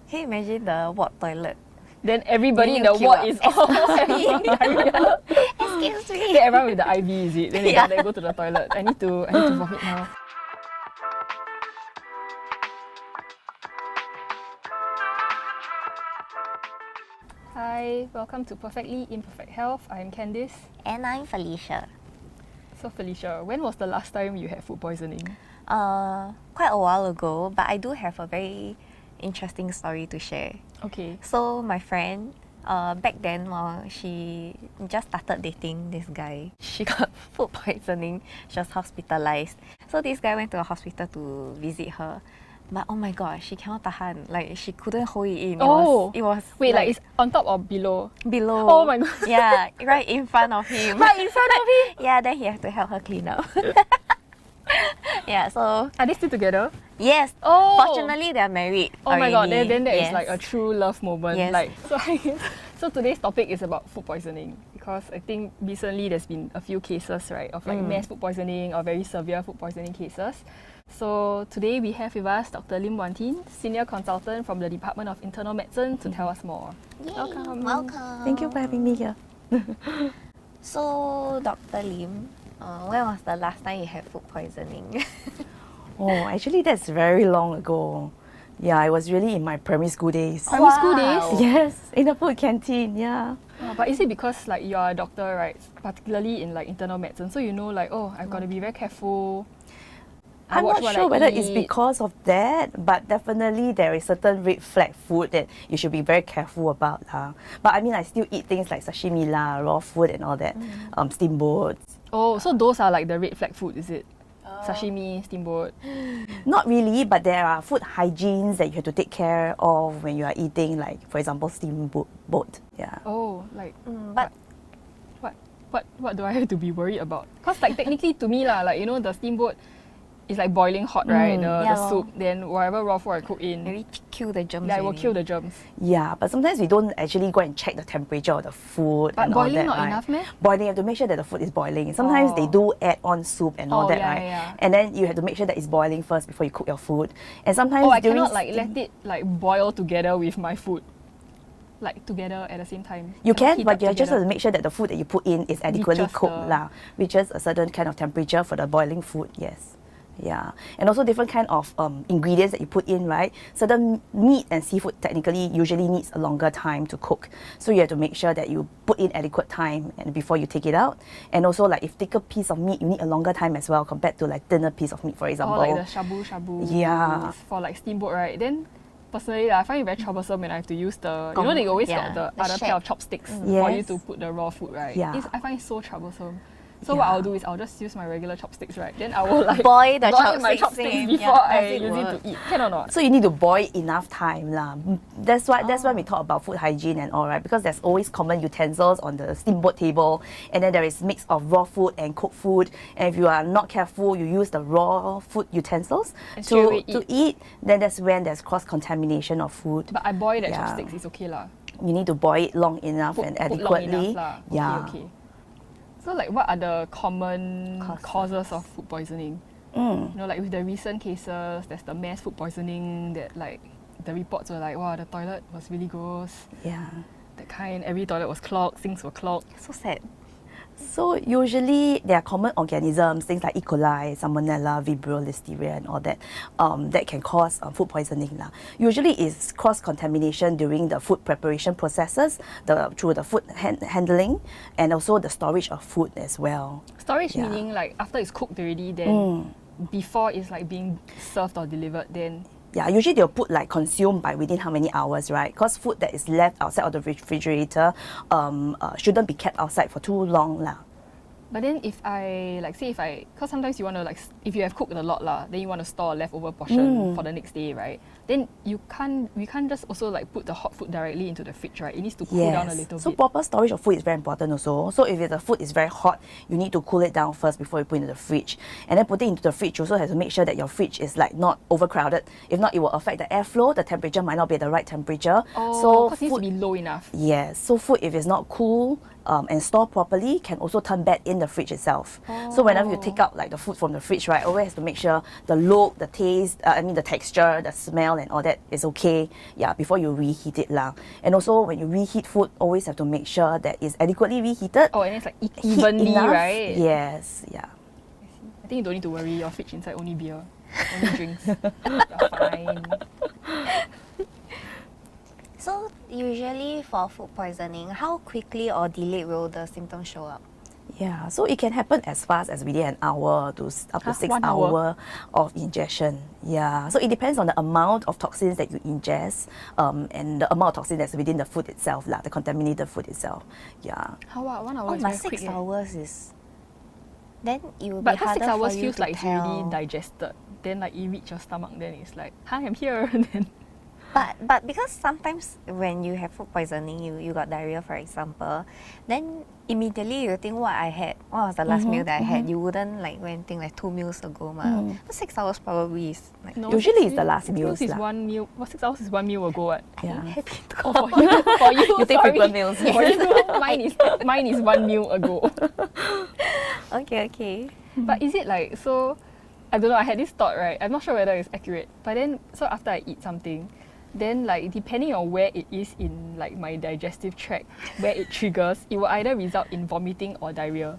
Hey, imagine the ward toilet. Then everybody in You the queue ward up. is all diarrhea. Excuse me. Then everyone with the IV, is it? Then they Yeah. gotta go to the toilet. I need to vomit now. Hi, welcome to Perfectly Imperfect Health. I'm Candice. And I'm Felicia. So Felicia, when was the last time you had food poisoning? Quite a while ago, but I do have a very interesting story to share. Okay. So my friend, back then, she just started dating this guy. She got food poisoning. She was hospitalized. So this guy went to a hospital to visit her. But oh my god, she cannot tahan. Like she couldn't hold it in. It was Wait, like it's on top or below? below. Oh my god. Yeah, right in front of him. Right in front of him? Yeah, then he had to help her clean up. Yeah, so Are they still together? yes. Oh! Fortunately, they're married. Oh my god, already. then that is Yes. like a true love moment. Yes. Like so today's topic is about food poisoning because I think recently there's been a few cases, right, of like mass food poisoning or very severe food poisoning cases. So today we have with us Dr. Lim Wan Tin, Senior Consultant from the Department of Internal Medicine to tell us more. Yay, Welcome. Welcome. Thank you for having me here. So, Dr. Lim, when was the last time you had food poisoning? Oh, actually, that's very long ago. Yeah, I was really in my primary school days. Primary school Wow. days? Yes, in the food canteen, yeah. But is it because like you're a doctor, right? Particularly in like internal medicine, so you know like, oh, I've got to be very careful. I I'm watch not what sure I whether it's eat. because of that, but definitely there is certain red flag food that you should be very careful about. But I mean, I still eat things like sashimi, raw food and all that, steamboats. Oh, so those are like the red flag food, is it? Sashimi, steamboat. Not really, but there are food hygienes that you have to take care of when you are eating, like, for example, steamboat. Yeah. Oh, like But what do I have to be worried about? Because like technically to me lah, like you know the steamboat is like boiling hot, right? The yeah soup, then whatever raw food I cook in, maybe kill the germs. yeah, it will already. kill the germs. Yeah, but sometimes we don't actually go and check the temperature of the food. But and all boiling that, not right? enough meh? Boiling, you have to make sure that the food is boiling. Sometimes they Oh. do add on soup and all Oh, that, yeah, right? yeah. And then you have to make sure that it's boiling first before you cook your food. And sometimes Oh, I during cannot like let it like boil together with my food, like together at the same time. you Cannot can, heat but up you just have together. to make sure that the food that you put in is adequately Reaches cooked, the- reaches a certain kind of temperature for the boiling food. Yes. Yeah, and also different kind of ingredients that you put in, right? Certain meat and seafood technically usually needs a longer time to cook, so you have to make sure that you put in adequate time and before you take it out. And also, like if thicker piece of meat, you need a longer time as well compared to like thinner piece of meat, for example. Or like the shabu shabu. Yeah. For like steamboat, right? Then personally, I find it very troublesome when I have to use the. You know, they always Yeah, got the the other pair shape. of chopsticks for you Yes. to put the raw food, right? Yeah. I find it so troublesome. So what Yeah. I'll do is I'll just use my regular chopsticks, right? Then I will like Boil the my chopsticks chopsticks in. before Yeah, I does it use work? it to eat. Can or not? So you need to boil enough time lah. That's why we talk about food hygiene and all, right? Because there's always common utensils on the steamboat table, and then there is mix of raw food and cooked food. And if you are not careful, you use the raw food utensils And straight away to eat. Then that's when there's cross contamination of food. But I boil that Yeah. chopsticks, it's okay lah. You need to boil it long enough Put and long adequately. enough lah. Yeah. Okay. So like what are the common causes of food poisoning? You know, like with the recent cases, there's the mass food poisoning that like the reports were like, wow, the toilet was really gross. Yeah. That kind, every toilet was clogged, sinks were clogged. So sad. So usually there are common organisms, things like E. coli, Salmonella, Vibrio, Listeria, and all that, that can cause food poisoning lah. Usually it's cross contamination during the food preparation processes, through the food handling, and also the storage of food as well. Storage Yeah. meaning like after it's cooked already, then before it's like being served or delivered, then Yeah, usually they'll put like consumed by within how many hours, right? Because food that is left outside of the refrigerator shouldn't be kept outside for too long lah. but then if I like say if I, because sometimes you want to like if you have cooked a lot lah, then you want to store a leftover portion for the next day, right? Then we can't just also like put the hot food directly into the fridge, right? It needs to cool down a little So bit. proper storage of food is very important also. So if the food is very hot, you need to cool it down first before you put it into the fridge. And then putting it into the fridge, you also have to make sure that your fridge is like not overcrowded. If not, it will affect the airflow. The temperature might not be at the right temperature. Oh, so because it needs to be low enough. yes. So food, if it's not cool, and store properly can also turn bad in the fridge itself. So whenever you take out like the food from the fridge, right, always have to make sure the look, the taste, the texture, the smell and all that is okay, yeah, before you reheat it lah. And also when you reheat food, always have to make sure that it's adequately reheated. Oh, and it's like Heat evenly, enough. right? Yes, yeah. I think you don't need to worry, your fridge inside only beer, only drinks. You're fine. So usually for food poisoning, how quickly or delayed will the symptoms show up? Yeah, so it can happen as fast as within an hour to up to 6 1 hour? hours of ingestion. Yeah, so it depends on the amount of toxins that you ingest and the amount of toxin that's within the food itself, the contaminated food itself. Yeah. How 1 hour Oh, is but very quick. 6 hours is... Then it will But be because harder 6 hours for you feels to like it's tell. already digested. Then like it reach your stomach, then it's like, hi, I'm here. Then But because sometimes when you have food poisoning, you got diarrhea for example, then immediately you think what was the last meal that I had. You wouldn't like go and think like 2 meals ago. So 6 hours probably is like no, Usually it's the 6 last 6 meals is lah. 1 meal. 6 hours is 1 meal ago. What? Yeah. Oh, for you, for you, You take sorry. frequent meals. For you, mine is 1 meal ago. okay. But is it like so? I don't know. I had this thought, right? I'm not sure whether it's accurate. But then, so after I eat something, then like depending on where it is in like my digestive tract, where it triggers, it will either result in vomiting or diarrhea.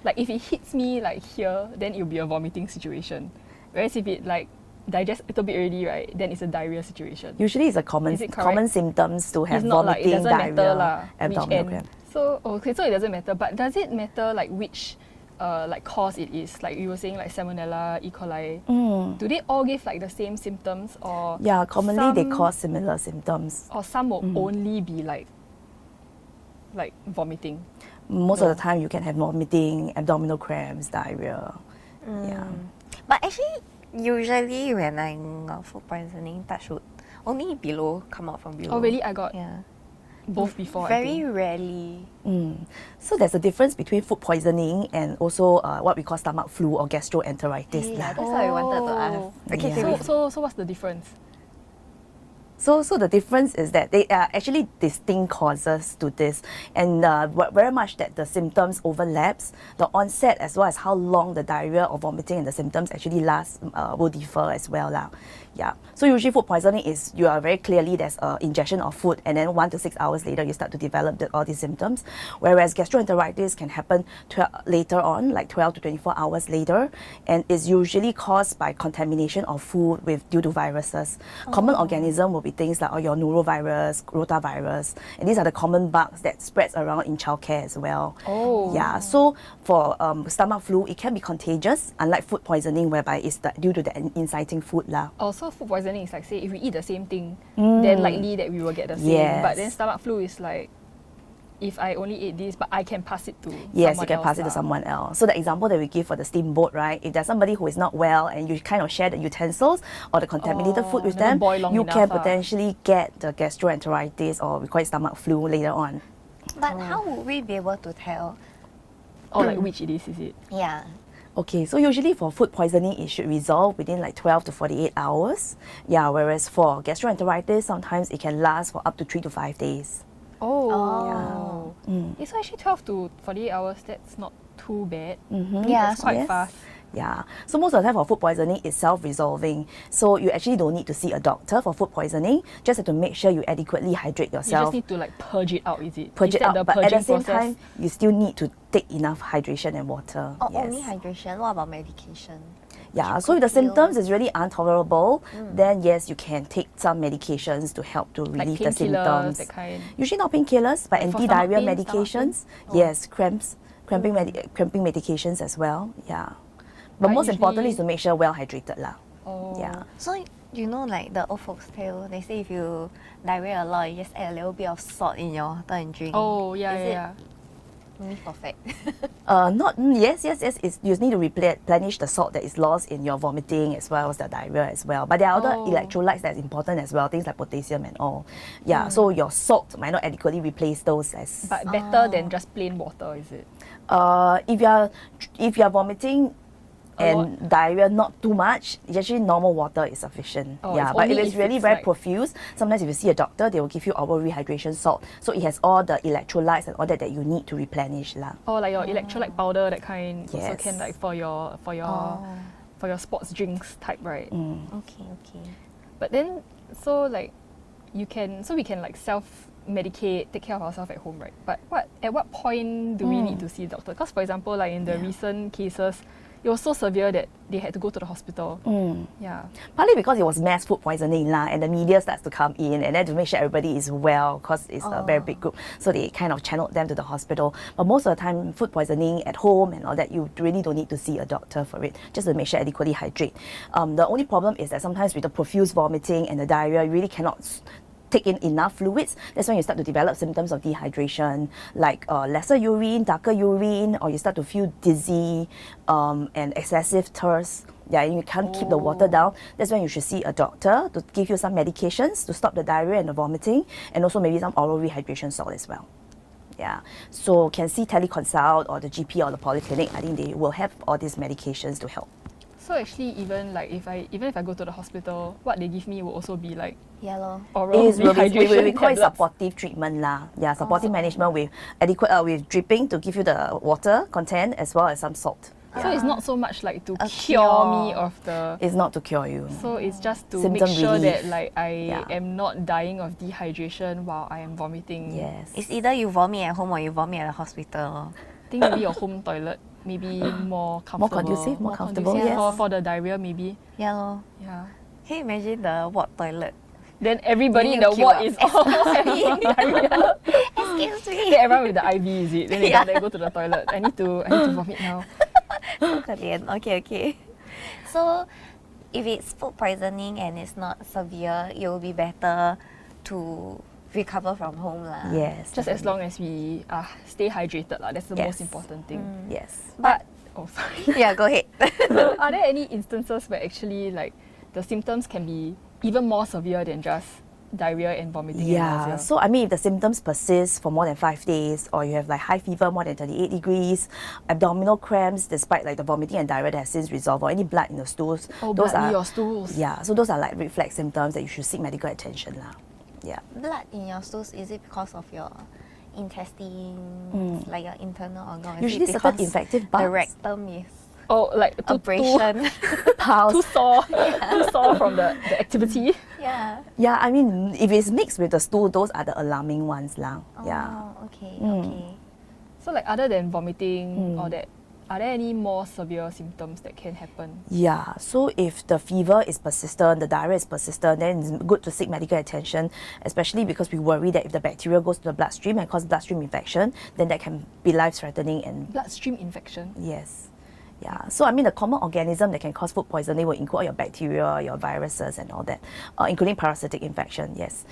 Like if it hits me like here, then it will be a vomiting situation. Whereas if it like digests a little bit already, right, then it's a diarrhea situation. Usually it's a common Is it correct? symptoms to have It's not like it vomiting, doesn't matter diarrhea, lah, which abdominal end. cramp. So okay, so it doesn't matter. But does it matter like which like cause it is? Like you were saying like Salmonella, E. coli. Do they all give like the same symptoms or Yeah, commonly they some- cause similar symptoms. or some will only be like vomiting? Most of the time you can have vomiting, abdominal cramps, diarrhea. Yeah. But actually, usually when I got food poisoning, touch wood, only below come out from below. Oh really? I got Yeah. both before. I Very think. rarely. So there's a difference between food poisoning and also what we call stomach flu or gastroenteritis. Yeah, lah. that's what I wanted to ask. Okay, Yeah. So what's the difference? So the difference is that they are actually distinct causes to this, and very much that the symptoms overlaps. The onset as well as how long the diarrhea or vomiting and the symptoms actually last will differ as well lah. Yeah. So usually food poisoning is you are very clearly there's ingestion of food and then 1 to 6 hours later you start to develop all these symptoms. Whereas gastroenteritis can happen later on, like 12 to 24 hours later, and is usually caused by contamination of food due to viruses. Common organism will be things like your norovirus, rotavirus, and these are the common bugs that spreads around in childcare as well. Oh. Yeah. So for stomach flu, it can be contagious, unlike food poisoning, whereby it's due to the inciting food lah. Also, food poisoning is like, say, if we eat the same thing, then likely that we will get the same. Yes. But then stomach flu is like, if I only ate this, but I can pass it to Yes, someone you can else pass it to lah. someone else. So the example that we give for the steamboat, right? If there's somebody who is not well and you kind of share the utensils or the contaminated food with never them, boil long you enough can lah. potentially get the gastroenteritis or we call it stomach flu later on. But how would we be able to tell? Or like which it is it? Yeah. Okay, so usually for food poisoning, it should resolve within like 12 to 48 hours. Yeah, whereas for gastroenteritis, sometimes it can last for up to 3 to 5 days. Oh. Yeah. So actually 12 to 48 hours, that's not too bad. Yeah, It's quite Yes. fast. Yeah. So most of the time for food poisoning, it's self-resolving. So you actually don't need to see a doctor for food poisoning. Just have to make sure you adequately hydrate You yourself. just need to like purge it out, is it? Purge it Is that out, the but at the purging same process? time, you still need to take enough hydration and water. Oh, yes. only hydration. What about medication? Yeah, Should so if the go symptoms pills. is really intolerable, then yes, you can take some medications to help to like relieve the painkillers, symptoms. that kind. Usually not painkillers, but Like for anti-diarrhea stomach pain, medications. stomach pain? Yes, cramping medications as well. Yeah. But But most importantly is usually- to make sure well hydrated lah. Oh. Yeah. So you know, like the old folks' tale, they say if you diarrhea a lot, you just add a little bit of salt in your water and drink. Oh, yeah, Is yeah, it yeah. myth or fact? Yes. You need to replenish the salt that is lost in your vomiting as well as the diarrhea as well. But there are other Oh. electrolytes that's important as well, things like potassium and all. Yeah, so your salt might not adequately replace those as. But better than just plain water, is it? If you are vomiting and diarrhea not too much, actually normal water is sufficient. Oh, yeah, it's but if only it's if really it's very like- profuse, sometimes if you see a doctor, they will give you oral rehydration salt. So it has all the electrolytes and all that you need to replenish lah. Or like your electrolyte powder, that kind also Yes. can like for your sports drinks type, right? Okay. But then so like we can like self-medicate, take care of ourselves at home, right? But at what point do we need to see a doctor? Because for example, like in the recent cases, it was so severe that they had to go to the hospital. Yeah. Partly because it was mass food poisoning lah, and the media starts to come in and then to make sure everybody is well, because it's a very big group, so they kind of channeled them to the hospital. But most of the time, food poisoning at home and all that, you really don't need to see a doctor for it, just to make sure adequately hydrate. The only problem is that sometimes with the profuse vomiting and the diarrhea, you really cannot take in enough fluids. That's when you start to develop symptoms of dehydration, like lesser urine, darker urine, or you start to feel dizzy and excessive thirst. Yeah, and you can't keep the water down. That's when you should see a doctor to give you some medications to stop the diarrhea and the vomiting, and also maybe some oral rehydration salt as well. Yeah, so can see teleconsult or the GP or the polyclinic. I think they will have all these medications to help. So actually, even if I go to the hospital, what they give me will also be like Yeah lor. oral We rehydration call it tablets. supportive treatment lah. Yeah, supportive management with adequate with dripping to give you the water content as well as some salt. So it's not so much like to A cure cure. me of the. It's not to cure you. So it's just to Symptom make sure relief. that like I Yeah. am not dying of dehydration while I am vomiting. Yes. It's either you vomit at home or you vomit at the hospital. I think maybe your home toilet maybe more comfortable. conducive, more comfortable, conducive yes. for the diarrhea maybe. Yeah lor. Yeah. Can you imagine the ward toilet? Then everybody in Then the you ward queue is up. all having diarrhea. Excuse me. Then everyone with the IV, is it? Then they Yeah. go to the toilet. I need to vomit now. Okay. So, if it's food poisoning and it's not severe, it will be better to recover from home lah. Yes. Just as definitely. long as we stay hydrated lah. That's the most Yes. important thing. Yes. But oh sorry. Yeah, go ahead. Are there any instances where actually like the symptoms can be even more severe than just diarrhea and vomiting and Yeah, nausea? so I mean, if the symptoms persist for more than 5 days, or you have like high fever more than 38 degrees, abdominal cramps despite like the vomiting and diarrhea that has since resolved, or any blood in the stools, Oh, those blood in are your stools. Yeah, so those are like reflex symptoms that you should seek medical attention lah. Yeah. Blood in your stools, is it because of your intestines, like your internal organ? Is Usually it certain because infective the bugs. rectum is Oh, like abrasion? too sore, too sore from the activity. Yeah. Yeah, I mean, if it's mixed with the stool, those are the alarming ones lah. Yeah. Oh, okay. So like other than vomiting or that, are there any more severe symptoms that can happen? Yeah, so if the fever is persistent, the diarrhea is persistent, then it's good to seek medical attention, especially because we worry that if the bacteria goes to the bloodstream and cause bloodstream infection, then that can be life-threatening and Bloodstream infection. yes. Yeah, so I mean the common organism that can cause food poisoning will include all your bacteria, your viruses and all that, including parasitic infection, yes.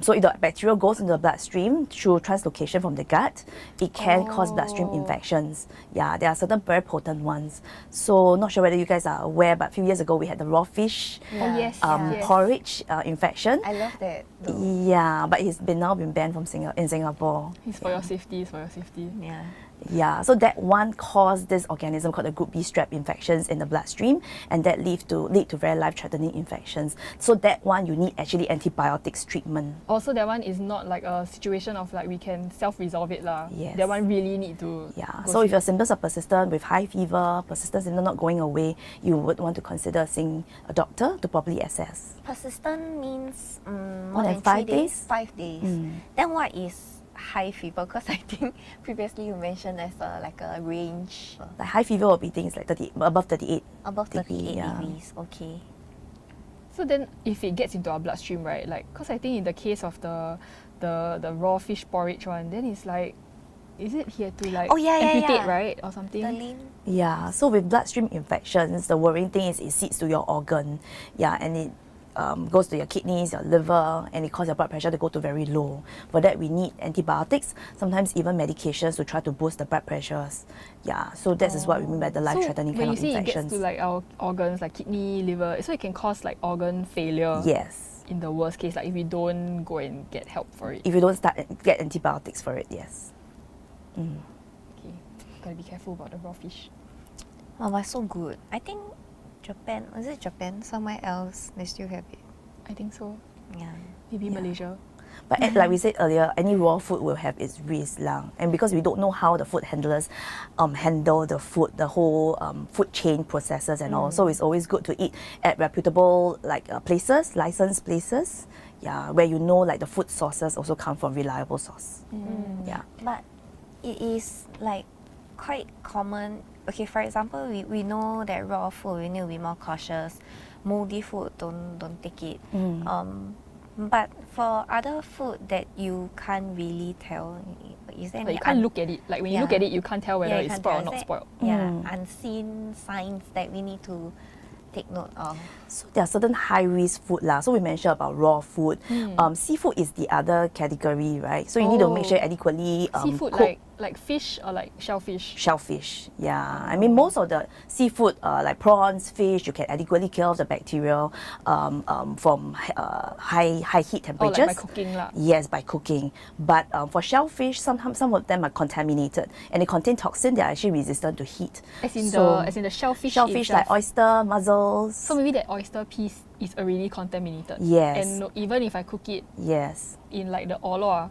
So if the bacteria goes into the bloodstream through translocation from the gut, it can cause bloodstream infections. Yeah, there are certain very potent ones. So not sure whether you guys are aware, but a few years ago we had the raw fish Oh yes. yes. porridge infection. I love that. Though. Yeah, but it's now been banned from in Singapore. It's for your safety. It's for your safety. Yeah. Yeah, so that one caused this organism called the group B strep infections in the bloodstream, and that lead to very life-threatening infections. So that one you need actually antibiotics treatment. Also, that one is not like a situation of like we can self-resolve it lah. Yes. That one really need to. Yeah, go so if see- your symptoms are persistent with high fever, persistent symptom not going away, you would want to consider seeing a doctor to properly assess. Persistent means More than 5 days? 5 days. Then what is high fever? Because I think previously you mentioned there's like a range Like high fever will be things like above 38. above 38 yeah. degrees. Okay. So then, if it gets into our bloodstream, right? Like, cause I think in the case of the raw fish porridge one, then it's like, is it he had to like Oh, yeah, amputate, yeah. right, or something? The lean. Yeah, so with bloodstream infections, the worrying thing is it seeps to your organ. Yeah, and it goes to your kidneys, your liver, and it causes your blood pressure to go to very low. For that, we need antibiotics, sometimes even medications to try to boost the blood pressures. Yeah, so that is what we mean by the life-threatening so kind when of you say infections. it gets to like our organs, like kidney, liver, so it can cause like organ failure. Yes, In the worst case, like if we don't go and get help for it. if you don't get antibiotics for it, yes. Okay, gotta be careful about the raw fish. Oh, but so good. I think Japan, is it Japan? Somewhere else, they still have it. I think so. Yeah. Maybe Malaysia. But like we said earlier, any raw food will have its risk lang. And because we don't know how the food handlers handle the food, the whole food chain processes and all, so it's always good to eat at reputable places, licensed places, where you know like the food sources also come from reliable source. Yeah. But it is like quite common. Okay, for example, we know that raw food, we need to be more cautious. Moldy food, don't take it. But for other food that you can't really tell, is there Like any you can't look at it. Like when you look at it, you can't tell whether you it's can't spoiled or tell. not Is spoiled. there, unseen signs that we need to take note of? So there are certain high-risk food lah. So we mentioned about raw food. Seafood is the other category, right? So you need to make sure adequately Seafood cook. like fish or like shellfish. Shellfish, yeah. I mean, most of the seafood, like prawns, fish, you can adequately kill off the bacteria from high heat Or temperatures. like by cooking lah. Yes, by cooking. But for shellfish, sometimes some of them are contaminated and they contain toxin that are actually resistant to heat. As in the shellfish. Shellfish itself. like oyster, mussels. So maybe that oyster piece is already contaminated. Yes. And even if I cook it Yes, in like the olo,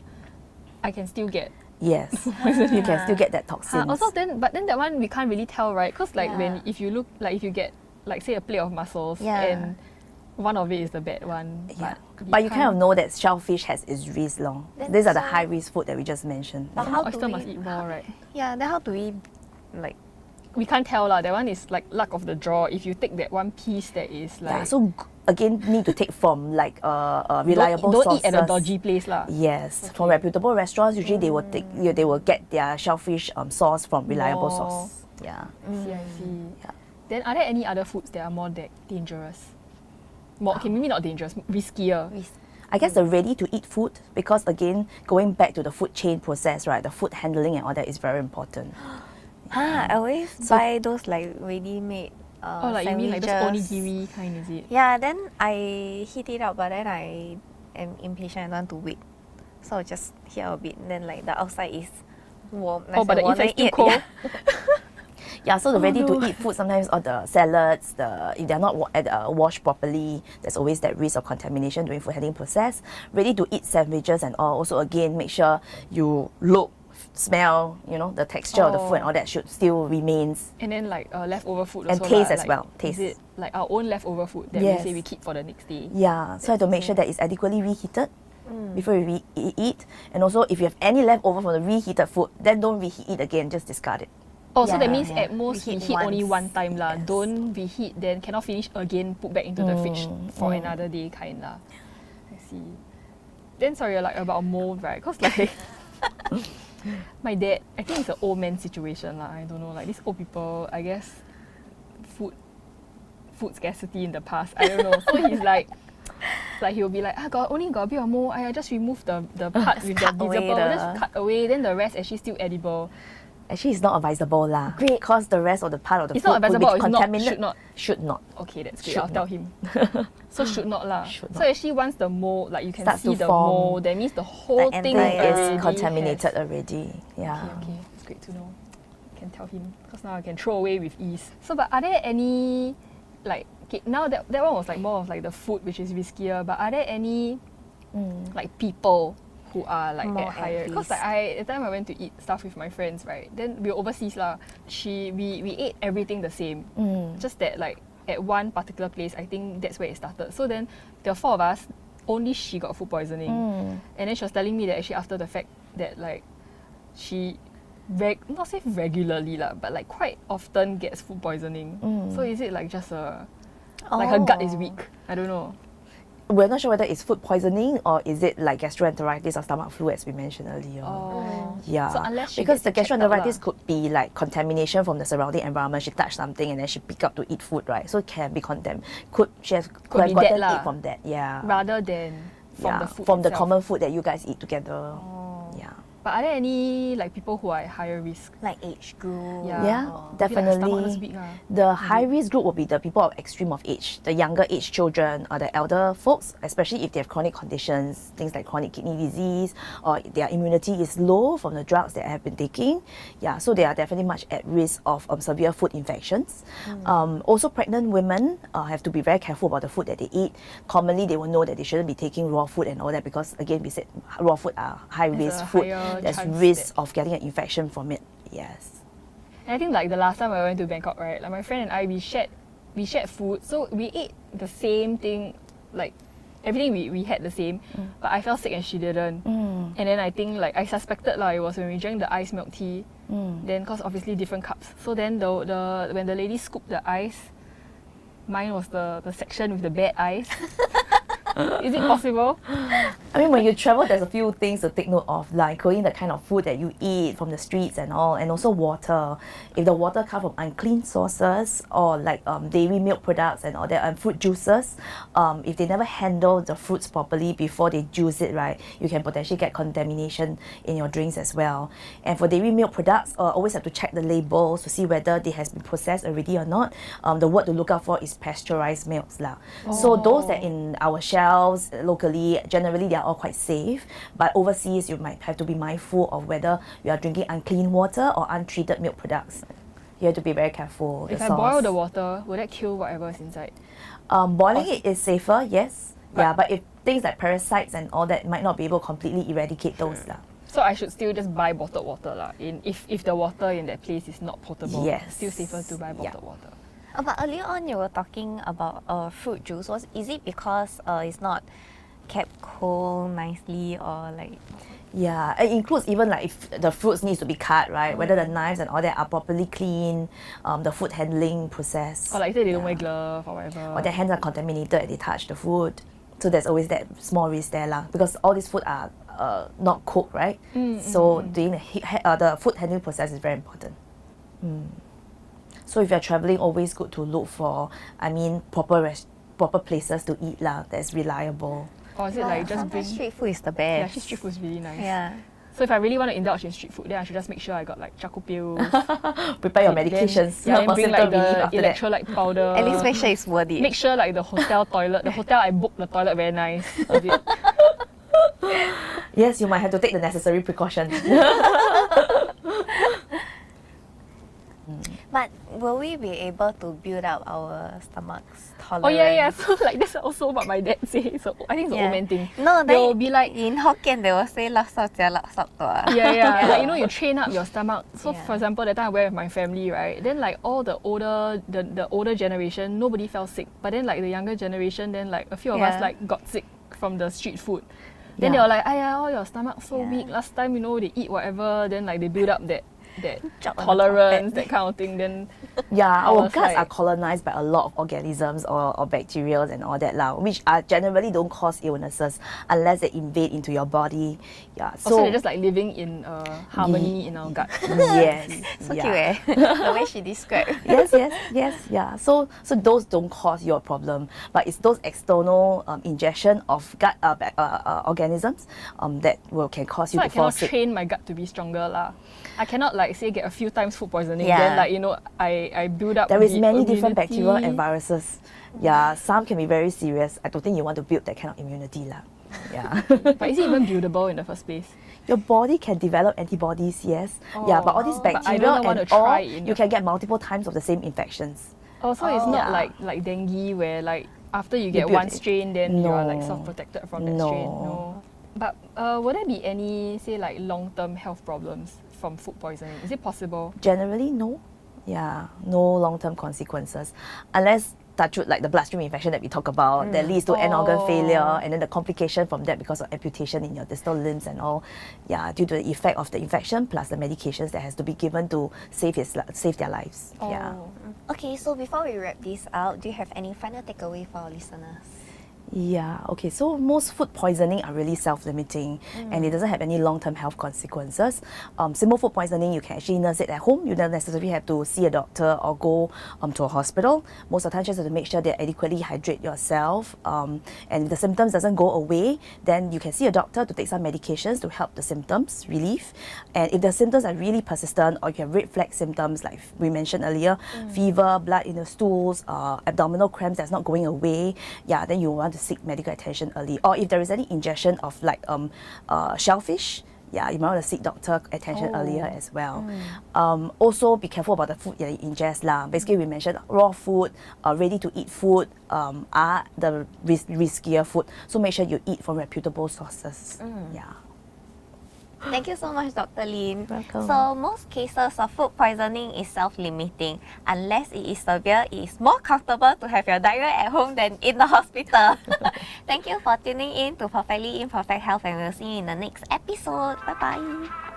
I can still get. yes. You can still get that toxin. Also but then that one we can't really tell, right? Because like Yeah. if you get like say a plate of mussels Yeah. and one of it is the bad one. Yeah. But you kind of know that shellfish has its risk long. Then These are the so- high risk food that we just mentioned. But Yeah. how do oyster we, must eat raw, right? Yeah, then how do we like We can't tell lah. That one is like luck of the draw. If you take that one piece that is like Yeah, so again, need to take from like reliable don't sources. eat at a dodgy place lah. Yes, from reputable restaurants, usually they will they will get their shellfish sourced from reliable Raw. source. Yeah. I see. Yeah. Then are there any other foods that are more dangerous? More, okay, maybe not dangerous, riskier. I guess the ready-to-eat food, because again, going back to the food chain process, right? The food handling and all that is very important. I always buy those like ready-made Oh, like you mean like those sandwiches. onigiri kind, is it? Yeah, then I heat it up, but then I am impatient. I don't want to wait, so I just heat up a bit. Then like the outside is warm. Nice Oh, but and the warm, inside then still eat, cold. yeah. Yeah, so the Oh, ready-to-eat food sometimes, or the salads, if they're not washed properly, there's always that risk of contamination during food handling process. Ready-to-eat sandwiches and all, also again, make sure you look, smell, the texture of the food and all that should still remains. And then like leftover food And also taste lah, as like, well, Is taste. it like our own leftover food that Yes. we say we keep for the next day? Yeah, so I have to make sure that it's adequately reheated before we eat. And also, if you have any leftover from the reheated food, then don't reheat it again, just discard it. Oh, so that Yeah, means yeah. at most we Reheat heat only once. one time lah. Yes. Don't reheat, then cannot finish again, put back into the fridge for another day kind lah. I see. Then sorry, like about mold, right? Cause like my dad, I think it's an old man situation lah. I don't know, like these old people, I guess food scarcity in the past. I don't know. So he's like he'll be like, only got a bit of mold. I just remove the part with the cut away visible, the- just cut away. Then the rest actually still edible. Actually, it's not advisable lah. Great. Because the rest of the part of the It's food not advisable, could be it's not, contaminated. should not. Should not. Okay, that's great. Should I'll tell him. So should not lah. Should So not. actually, once the mold, like you can Starts see to the form. mold, that means the whole The thing entire- already It's contaminated has- already. Yeah. Okay, it's great to know. I can tell him because now I can throw away with ease. So, but are there any like okay, now that one was like more of like the food which is riskier, but are there any like people who are like More at higher? at Because like at the time I went to eat stuff with my friends, right? Then we were overseas lah. We ate everything the same. Just that like at one particular place, I think that's where it started. So then the four of us, only she got food poisoning, and then she was telling me that actually after the fact that like she not say regularly lah, but like quite often gets food poisoning. So is it like just like her gut is weak? I don't know. We're not sure whether it's food poisoning or is it like gastroenteritis or stomach flu as we mentioned earlier. Oh. Yeah, So unless she because the gets checked out gastroenteritis lah. could be like contamination from the surrounding environment. She touched something and then she picked up to eat food, right? So it can be could she have Could have be gotten that lah. it from that? Yeah, Rather than from yeah, the food from the itself. common food that you guys eat together. Oh. Yeah. But are there any like people who are at higher risk? Like age group. Yeah. Yeah, I feel like definitely. stomach is big, The high risk group will be the people of extreme of age, the younger age children or the elder folks, especially if they have chronic conditions, things like chronic kidney disease or their immunity is low from the drugs they have been taking. Yeah, so they are definitely much at risk of severe food infections. Also, pregnant women have to be very careful about the food that they eat. Commonly, they will know that they shouldn't be taking raw food and all that because, again, we said raw food are high risk a food. higher There's chance risk of getting an infection from it. Yes. And I think like the last time I went to Bangkok, right, like my friend and I, we shared food, so we ate the same thing, like everything we had the same, but I felt sick and she didn't. And then I think like I suspected it was when we drank the iced milk tea, then because obviously different cups. So then the when the lady scooped the ice, mine was the section with the bad ice. Is it possible? I mean, when you travel, there's a few things to take note of, like including the kind of food that you eat from the streets and all, and also water. If the water comes from unclean sources or like dairy milk products and all that, and fruit juices, if they never handle the fruits properly before they juice it, right, you can potentially get contamination in your drinks as well. And for dairy milk products, always have to check the labels to see whether they has been processed already or not. The word to look out for is pasteurized milks lah. So those that in our shelves locally, generally they are all quite safe, but overseas you might have to be mindful of whether you are drinking unclean water or untreated milk products. You have to be very careful. If I boil the water, will that kill whatever is inside? Boiling it is safer, yes. But if things like parasites and all that might not be able to completely eradicate those lah. So I should still just buy bottled water lah. If the water in that place is not potable, Yes. still safer to buy bottled water. But earlier on you were talking about fruit juice. Is it because it's not kept cold nicely or like? Yeah, it includes even like if the fruits needs to be cut, right? Whether the knives and all that are properly clean, the food handling process. Or like say they don't wear glove or whatever. Or their hands are contaminated and they touch the food. So there's always that small risk there lah. Because all these food are not cooked, right? So doing the food handling process is very important. So if you're traveling, always good to look for, proper places to eat lah. That's reliable. Or is it like just bring... Street food is the Yeah, best. street food is really nice. Yeah. So if I really want to indulge in street food, then I should just make sure I got like charcoal pills. Prepare your medications. Then for bring symptom like the relief after that. electrolyte powder. At least make sure it's worth it. Make sure like the hotel toilet, the hotel I booked the toilet very nice. Is it? Yes, you might have to take the necessary precautions. But will we be able to build up our stomach's tolerance? Oh yeah. So like that's also what my dad says. So I think it's an old man thing. No, They'll then be like, in Hokkien they will say laksa jia laksa tua. yeah. Like, you know, you train up your stomach. So Yeah. for example, that time I went with my family, right? Then like all the older generation, nobody fell sick. But then like the younger generation, then like a few of us Yeah. like got sick from the street food. Then Yeah. they were like, oh your stomach so Yeah. weak. Last time, you know, they eat whatever. Then like they build up that Chop on the tolerance, carpet. that kind of thing. Then Yeah, I our was guts like- are colonized by a lot of organisms or bacteria and all that lah, which are generally don't cause illnesses unless they invade into your body. Yeah, also they're just like living in harmony in our gut. yes, So yeah. cute the way she described. yes, yeah. So those don't cause your problem, but it's those external ingestion of gut organisms that can cause you So I to fall cannot sick. train my gut to be stronger lah. I cannot like say get a few times food poisoning. Yeah. Then like, you know, I build up. There is the many different immunity. bacteria and viruses. Yeah, some can be very serious. I don't think you want to build that kind of immunity lah. Yeah. But is it even buildable in the first place? Your body can develop antibodies, yes. Yeah, but all these but I bacteria don't want and to try all, in you the- can get multiple times of the same infections. Oh, so it's not Yeah. like dengue where like after you get build one it. strain, then you are like No. self-protected from that No. strain. No. But would there be any, say, like long-term health problems from food poisoning? Is it possible? Generally, no. Yeah, no long-term consequences. Unless, touch wood, like the bloodstream infection that we talk about, that leads to end organ failure, and then the complication from that because of amputation in your distal limbs and all. Yeah, due to the effect of the infection plus the medications that has to be given to save their lives. Yeah. Okay, so before we wrap this out, do you have any final takeaway for our listeners? Yeah, okay, so most food poisoning are really self-limiting and it doesn't have any long-term health consequences. Simple food poisoning, you can actually nurse it at home. You don't necessarily have to see a doctor or go to a hospital. Most of the time, just have to make sure that adequately hydrate yourself. And if the symptoms doesn't go away, then you can see a doctor to take some medications to help the symptoms relief. And if the symptoms are really persistent or you have red flag symptoms like we mentioned earlier, fever, blood in the stools, abdominal cramps that's not going away, yeah, then you want to seek medical attention early. Or if there is any ingestion of like shellfish, yeah, you might want to seek doctor attention earlier as well. Also, be careful about the food that you ingest lah. Basically, we mentioned raw food, ready to eat food are the riskier food. So make sure you eat from reputable sources. Yeah. Thank you so much, Dr. Lim. Welcome. So most cases of food poisoning is self-limiting. Unless it is severe, it is more comfortable to have your diarrhea at home than in the hospital. Thank you for tuning in to Perfectly Imperfect Health, and we'll see you in the next episode. Bye-bye.